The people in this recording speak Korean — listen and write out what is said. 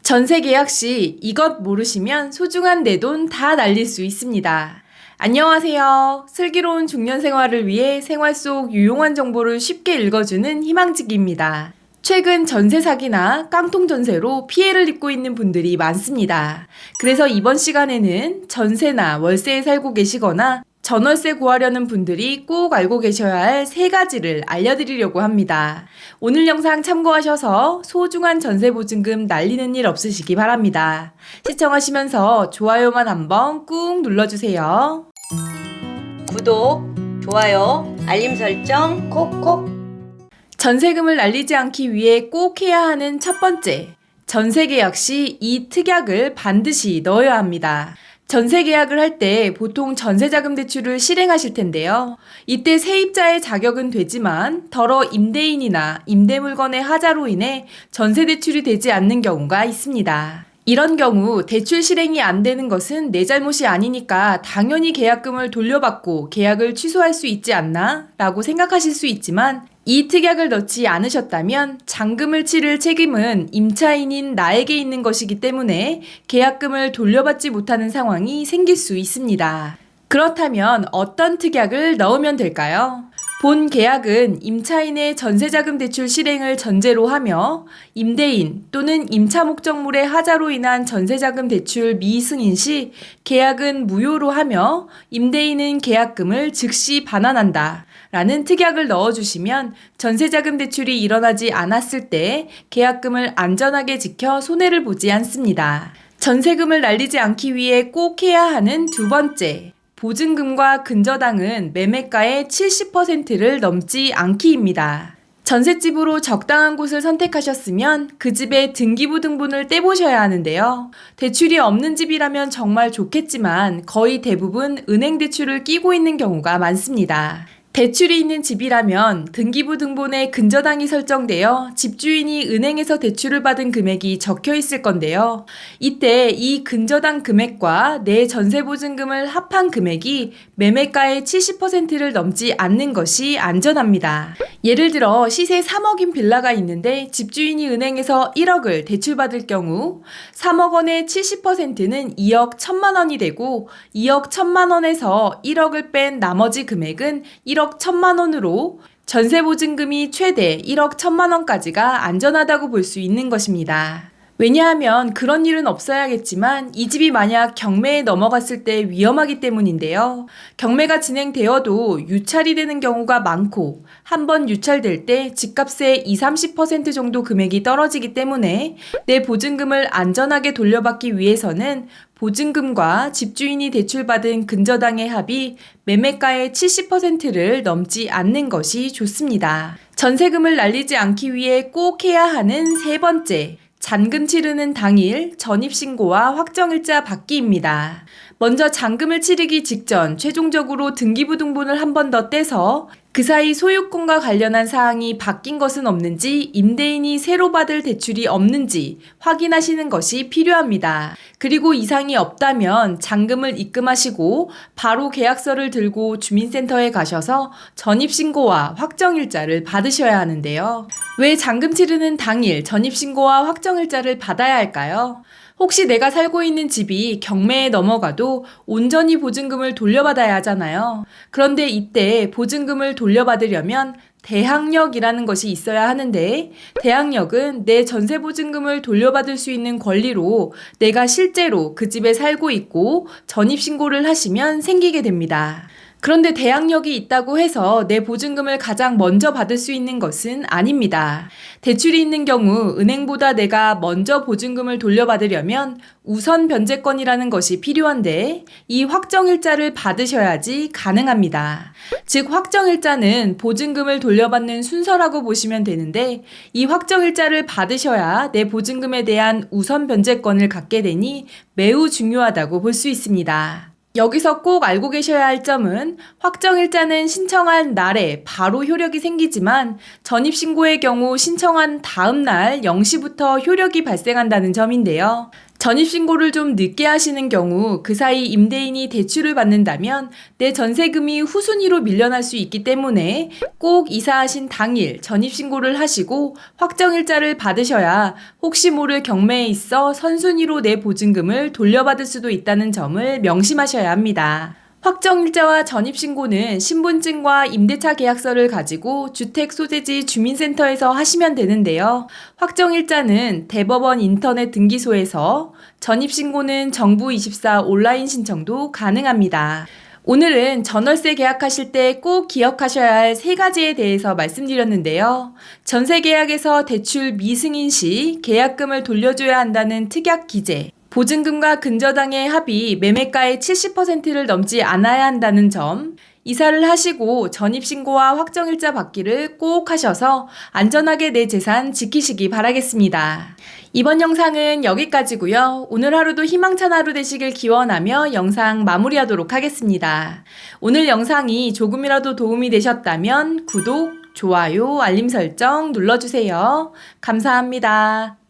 전세 계약 시 이것 모르시면 소중한 내 돈 다 날릴 수 있습니다. 안녕하세요. 슬기로운 중년 생활을 위해 생활 속 유용한 정보를 쉽게 읽어주는 희망지기입니다. 최근 전세 사기나 깡통 전세로 피해를 입고 있는 분들이 많습니다. 그래서 이번 시간에는 전세나 월세에 살고 계시거나 전월세 구하려는 분들이 꼭 알고 계셔야 할 3가지를 알려드리려고 합니다. 오늘 영상 참고하셔서 소중한 전세보증금 날리는 일 없으시기 바랍니다. 시청하시면서 좋아요만 한번 꾹 눌러주세요. 구독, 좋아요, 알림 설정 콕콕. 전세금을 날리지 않기 위해 꼭 해야 하는 첫 번째, 전세 계약 시 이 특약을 반드시 넣어야 합니다. 전세 계약을 할 때 보통 전세자금 대출을 실행하실 텐데요. 이때 세입자의 자격은 되지만 더러 임대인이나 임대물건의 하자로 인해 전세 대출이 되지 않는 경우가 있습니다. 이런 경우 대출 실행이 안 되는 것은 내 잘못이 아니니까 당연히 계약금을 돌려받고 계약을 취소할 수 있지 않나? 라고 생각하실 수 있지만 이 특약을 넣지 않으셨다면 잔금을 치를 책임은 임차인인 나에게 있는 것이기 때문에 계약금을 돌려받지 못하는 상황이 생길 수 있습니다. 그렇다면 어떤 특약을 넣으면 될까요? 본 계약은 임차인의 전세자금 대출 실행을 전제로 하며 임대인 또는 임차 목적물의 하자로 인한 전세자금 대출 미승인 시 계약은 무효로 하며 임대인은 계약금을 즉시 반환한다 라는 특약을 넣어주시면 전세자금 대출이 일어나지 않았을 때 계약금을 안전하게 지켜 손해를 보지 않습니다. 전세금을 날리지 않기 위해 꼭 해야 하는 두 번째, 보증금과 근저당은 매매가의 70%를 넘지 않기입니다. 전셋집으로 적당한 곳을 선택하셨으면 그 집의 등기부등본을 떼보셔야 하는데요. 대출이 없는 집이라면 정말 좋겠지만 거의 대부분 은행 대출을 끼고 있는 경우가 많습니다. 대출이 있는 집이라면 등기부등본에 근저당이 설정되어 집주인이 은행에서 대출을 받은 금액이 적혀 있을 건데요. 이때 이 근저당 금액과 내 전세보증금을 합한 금액이 매매가의 70%를 넘지 않는 것이 안전합니다. 예를 들어 시세 3억인 빌라가 있는데 집주인이 은행에서 1억을 대출받을 경우 3억 원의 70%는 2억 1천만 원이 되고 2억 1천만 원에서 1억을 뺀 나머지 금액은 1억 1천만 원으로 전세보증금이 최대 1억 1천만 원까지가 안전하다고 볼 수 있는 것입니다. 왜냐하면 그런 일은 없어야겠지만 이 집이 만약 경매에 넘어갔을 때 위험하기 때문인데요. 경매가 진행되어도 유찰이 되는 경우가 많고 한번 유찰될 때 집값의 20-30% 정도 금액이 떨어지기 때문에 내 보증금을 안전하게 돌려받기 위해서는 보증금과 집주인이 대출받은 근저당의 합이 매매가의 70%를 넘지 않는 것이 좋습니다. 전세금을 날리지 않기 위해 꼭 해야 하는 세 번째, 잔금 치르는 당일 전입신고와 확정일자 받기입니다. 먼저 잔금을 치르기 직전 최종적으로 등기부등본을 한 번 더 떼서 그 사이 소유권과 관련한 사항이 바뀐 것은 없는지 임대인이 새로 받을 대출이 없는지 확인하시는 것이 필요합니다. 그리고 이상이 없다면 잔금을 입금하시고 바로 계약서를 들고 주민센터에 가셔서 전입신고와 확정일자를 받으셔야 하는데요. 왜 잔금 치르는 당일 전입신고와 확정일자를 받아야 할까요? 혹시 내가 살고 있는 집이 경매에 넘어가도 온전히 보증금을 돌려받아야 하잖아요. 그런데 이때 보증금을 돌려받으려면 대항력이라는 것이 있어야 하는데 대항력은 내 전세보증금을 돌려받을 수 있는 권리로 내가 실제로 그 집에 살고 있고 전입신고를 하시면 생기게 됩니다. 그런데 대항력이 있다고 해서 내 보증금을 가장 먼저 받을 수 있는 것은 아닙니다. 대출이 있는 경우 은행보다 내가 먼저 보증금을 돌려받으려면 우선 변제권이라는 것이 필요한데 이 확정일자를 받으셔야지 가능합니다. 즉 확정일자는 보증금을 돌려받는 순서라고 보시면 되는데 이 확정일자를 받으셔야 내 보증금에 대한 우선 변제권을 갖게 되니 매우 중요하다고 볼 수 있습니다. 여기서 꼭 알고 계셔야 할 점은 확정일자는 신청한 날에 바로 효력이 생기지만 전입신고의 경우 신청한 다음 날 0시부터 효력이 발생한다는 점인데요. 전입신고를 좀 늦게 하시는 경우 그 사이 임대인이 대출을 받는다면 내 전세금이 후순위로 밀려날 수 있기 때문에 꼭 이사하신 당일 전입신고를 하시고 확정일자를 받으셔야 혹시 모를 경매에 있어 선순위로 내 보증금을 돌려받을 수도 있다는 점을 명심하셔야 합니다. 확정일자와 전입신고는 신분증과 임대차 계약서를 가지고 주택소재지 주민센터에서 하시면 되는데요. 확정일자는 대법원 인터넷 등기소에서, 전입신고는 정부24 온라인 신청도 가능합니다. 오늘은 전월세 계약하실 때 꼭 기억하셔야 할 세 가지에 대해서 말씀드렸는데요. 전세 계약에서 대출 미승인 시 계약금을 돌려줘야 한다는 특약 기재, 보증금과 근저당의 합이 매매가의 70%를 넘지 않아야 한다는 점, 이사를 하시고 전입신고와 확정일자 받기를 꼭 하셔서 안전하게 내 재산 지키시기 바라겠습니다. 이번 영상은 여기까지고요. 오늘 하루도 희망찬 하루 되시길 기원하며 영상 마무리하도록 하겠습니다. 오늘 영상이 조금이라도 도움이 되셨다면 구독, 좋아요, 알림 설정 눌러주세요. 감사합니다.